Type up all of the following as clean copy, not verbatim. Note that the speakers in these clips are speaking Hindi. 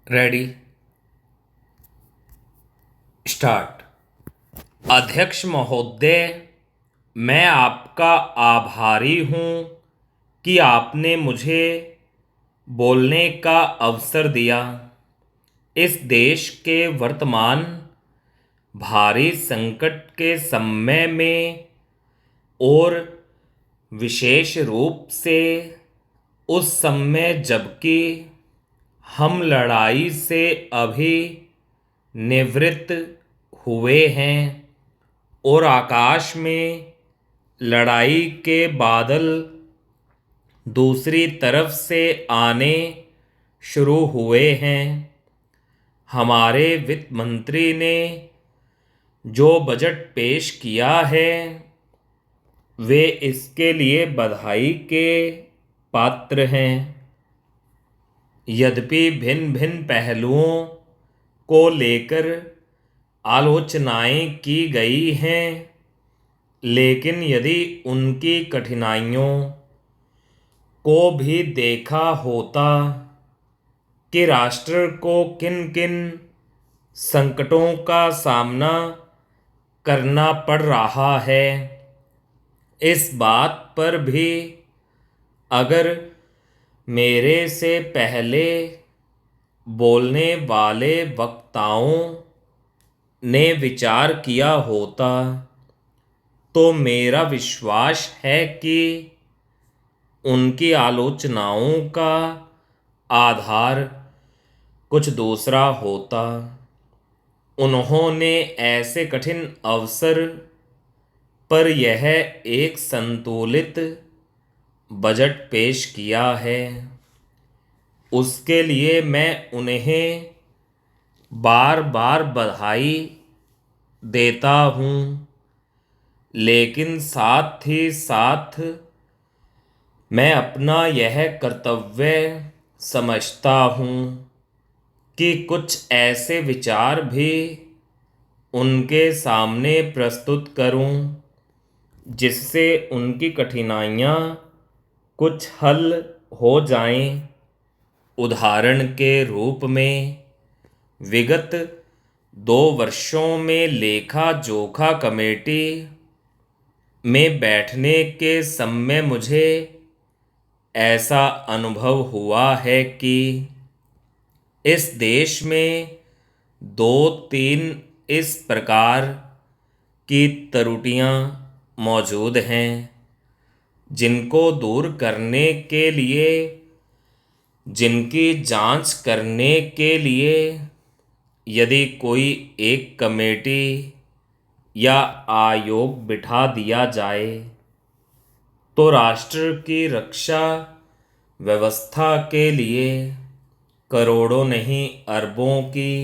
Ready start. अध्यक्ष महोदय, मैं आपका आभारी हूँ कि आपने मुझे बोलने का अवसर दिया। इस देश के वर्तमान भारी संकट के समय में और विशेष रूप से उस समय जबकि हम लड़ाई से अभी निवृत्त हुए हैं और आकाश में लड़ाई के बादल दूसरी तरफ से आने शुरू हुए हैं, हमारे वित्त मंत्री ने जो बजट पेश किया है वे इसके लिए बधाई के पात्र हैं। यद्यपि भिन्न भिन्न पहलुओं को लेकर आलोचनाएं की गई हैं, लेकिन यदि उनकी कठिनाइयों को भी देखा होता कि राष्ट्र को किन किन संकटों का सामना करना पड़ रहा है, इस बात पर भी अगर मेरे से पहले बोलने वाले वक्ताओं ने विचार किया होता तो मेरा विश्वास है कि उनकी आलोचनाओं का आधार कुछ दूसरा होता। उन्होंने ऐसे कठिन अवसर पर यह एक संतुलित बजट पेश किया है, उसके लिए मैं उन्हें बार बार बधाई देता हूँ, लेकिन साथ ही साथ मैं अपना यह कर्तव्य समझता हूँ कि कुछ ऐसे विचार भी उनके सामने प्रस्तुत करूँ जिससे उनकी कठिनाइयाँ कुछ हल हो जाएं। उदाहरण के रूप में विगत 2 वर्षों में लेखा जोखा कमेटी में बैठने के समय मुझे ऐसा अनुभव हुआ है कि इस देश में 2-3 इस प्रकार की त्रुटियां मौजूद हैं जिनको दूर करने के लिए, जिनकी जांच करने के लिए यदि कोई एक कमेटी या आयोग बिठा दिया जाए तो राष्ट्र की रक्षा व्यवस्था के लिए करोड़ों नहीं अरबों की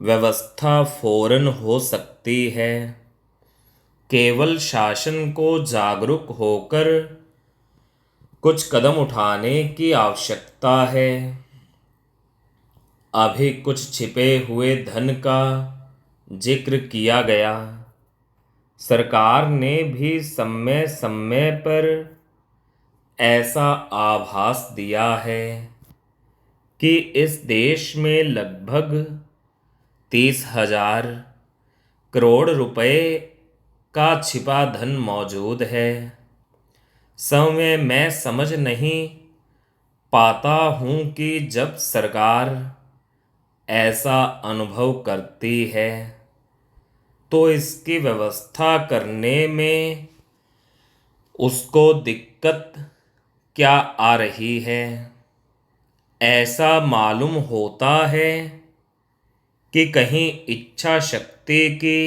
व्यवस्था फौरन हो सकती है। केवल शासन को जागरूक होकर कुछ कदम उठाने की आवश्यकता है। अभी कुछ छिपे हुए धन का जिक्र किया गया। सरकार ने भी समय समय पर ऐसा आभास दिया है कि इस देश में लगभग 30,000 करोड़ रुपए का छिपा धन मौजूद है। समय मैं समझ नहीं पाता हूँ कि जब सरकार ऐसा अनुभव करती है तो इसकी व्यवस्था करने में उसको दिक्कत क्या आ रही है। ऐसा मालूम होता है कि कहीं इच्छा शक्ति की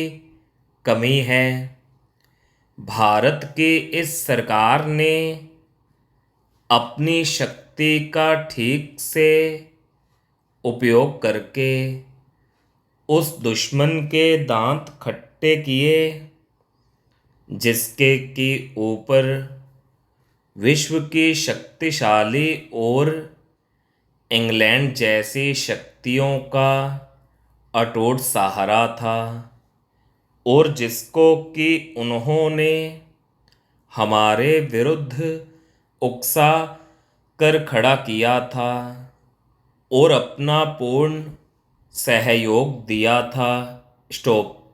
कमी है। भारत की इस सरकार ने अपनी शक्ति का ठीक से उपयोग करके उस दुश्मन के दांत खट्टे किए जिसके कि ऊपर विश्व की शक्तिशाली और इंग्लैंड जैसी शक्तियों का अटूट सहारा था और जिसको कि उन्होंने हमारे विरुद्ध उकसा कर खड़ा किया था। और अपना पूर्ण सहयोग दिया था। स्टॉप।